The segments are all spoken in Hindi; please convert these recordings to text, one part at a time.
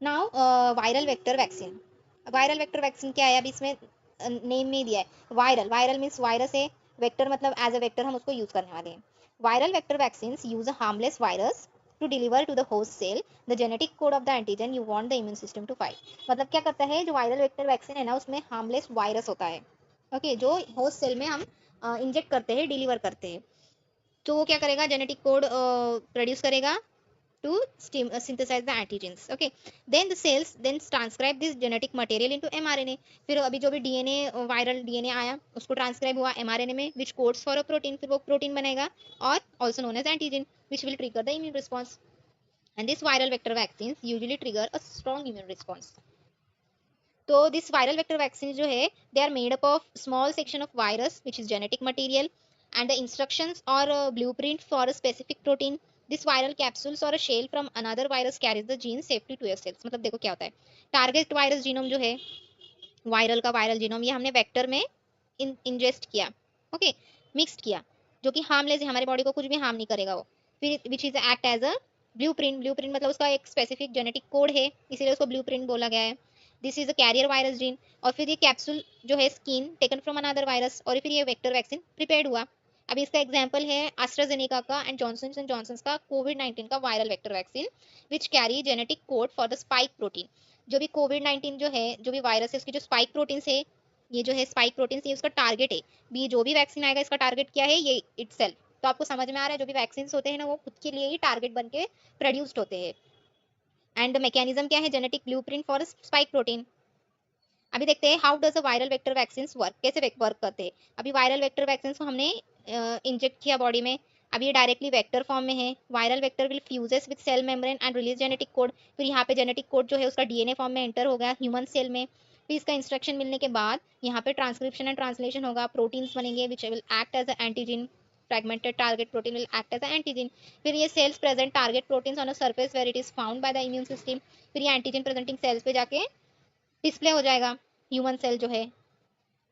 Now viral vector vaccine. Viral vector vaccine क्या है, अभी इसमें नेम में ही दिया है वायरल। वायरल मीन्स वायरस है, वेक्टर मतलब एज अ वेक्टर हम उसको यूज करने वाले हैं। Viral vector vaccine use a harmless virus to deliver to the host cell the genetic code of the antigen you want the immune system to fight. मतलब क्या करता है जो वायरल वेक्टर वैक्सीन है ना, उसमें हार्मलेस वायरस होता है, ओके, जो होस्ट सेल में हम इंजेक्ट करते हैं, डिलीवर करते हैं। तो वो क्या करेगा, जेनेटिक कोड प्रोड्यूस करेगा to synthesize the antigens. Okay, then the cells then transcribe this genetic material into mRNA. फिर अभी जो भी डीएनए, वायरल डीएनए आया, उसको ट्रांसक्राइब हुआ एमआरएनए में, which codes for a protein, फिर वो प्रोटीन बनेगा, और also known as antigen, which will trigger the immune response. And this viral vector vaccines usually trigger a strong immune response. तो दिस वायरल वेक्टर वैक्सीन जो है, they are made up of small section of virus which is genetic material and the instructions और blueprint for a specific protein. This viral capsules और a shell from another virus carries the gene safely to your cells. मतलब देखो क्या होता है, टारगेट वायरस जीनोम जो है, वायरल का वायरल जीनोम, ये हमने वेक्टर में इंजेस्ट किया, ओके, मिक्सड किया, जो कि हार्मलेस है, हमारे बॉडी को कुछ भी हार्म नहीं करेगा वो। फिर which is act as a blueprint. Blueprint मतलब उसका एक स्पेसिफिक जेनेटिक कोड है, इसीलिए उसको ब्लूप्रिंट बोला गया है। This is a carrier virus gene. और फिर ये कैप्सूल जो है, skin taken from another virus, और फिर ये वेक्टर वैक्सीन प्रिपेयर्ड हुआ। अभी इसका एग्जांपल है एस्ट्राजेनेका का एंड जॉनसन एंड जॉनसन का कोविड-19 का viral vector vaccine which carry genetic code for the spike protein. जो भी कोविड-19 जो है, जो भी वायरस है, उसकी जो स्पाइक प्रोटीन्स है, ये जो है स्पाइक प्रोटीन, ये उसका टारगेट है। भी जो भी वैक्सीन आएगा, इसका टारगेट क्या है, ये इटसेल्फ। तो आपको समझ में आ रहा है, जो भी वैक्सीन होते हैं ना, वो खुद के लिए ही टारगेट बन के प्रोड्यूस्ड होते हैं। एंड मैकेनिज्म क्या है, genetic blueprint for spike protein. अभी देखते हैं how does a viral vector vaccine work, कैसे वर्क करते हैं। अभी वायरल वेक्टर वैक्सीन को हमने इंजेक्ट किया बॉडी में, अभी ये डायरेक्टली वेक्टर फॉर्म में है। Viral vector will fuses with cell membrane and release genetic code. फिर यहाँ पे जेनेटिक कोड जो है उसका डीएनए फॉर्म में एंटर हो गया ह्यूमन सेल में। फिर इसका इंस्ट्रक्शन मिलने के बाद यहाँ पे ट्रांसक्रिप्शन एंड ट्रांसलेशन होगा, प्रोटीन्स बनेंगे which will act as a antigen. fragmented target protein will act as an antigen. फिर ये cells present target proteins on a surface where it is found by the immune system. फिर ये antigen presenting cells पे जाके डिस्प्ले हो जाएगा, ह्यूमन सेल जो है,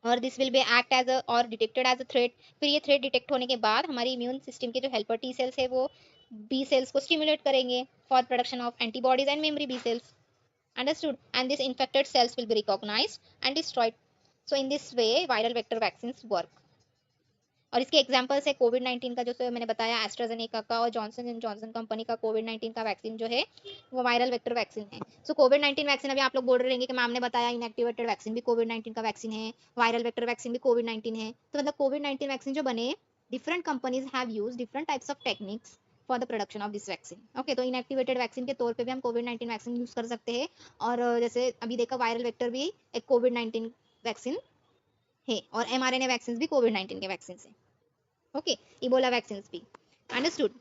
और this will be act as a और डिटेक्टेड एज अ थ्रेट। फिर ये थ्रेट डिटेक्ट होने के बाद हमारी इम्यून सिस्टम के जो हेल्पर टी सेल्स है, वो बी सेल्स को स्टिमुलेट करेंगे for production of antibodies and memory B cells. Understood? And this infected cells will be recognised and destroyed. So in this way viral vector vaccine work. और इसके एग्जांपल्स है कोविड-19 का, जो तो मैंने बताया एस्ट्राजेनेका का, और जॉनसन एंड जॉनसन कंपनी का कोविड-19 का वैक्सीन जो है, वो वायरल वेक्टर वैक्सीन है। सो कोविड-19 वैक्सीन, अभी आप लोग बोल रहे रहेंगे कि मैम ने बताया इनएक्टिवेटेड वैक्सीन भी कोविड-19 का वैक्सीन है, वायरल वेक्टर वैक्सीन भी कोविड-19 है। तो मतलब कोविड-19 वैक्सीन जो बने, different companies have used different types of techniques for the production of this vaccine. Okay, तो इनएक्टिवेटेड वैक्सीन के तौर पे भी हम कोविड-19 वैक्सीन यूज कर सकते हैं। और जैसे अभी देखा, वायरल वेक्टर भी एक कोविड-19 वैक्सीन है, और एमआरएनए वैक्सीन भी कोविड-19 के वैक्सीन है। ओके, इबोला वैक्सीन भी। अंडरस्टूड?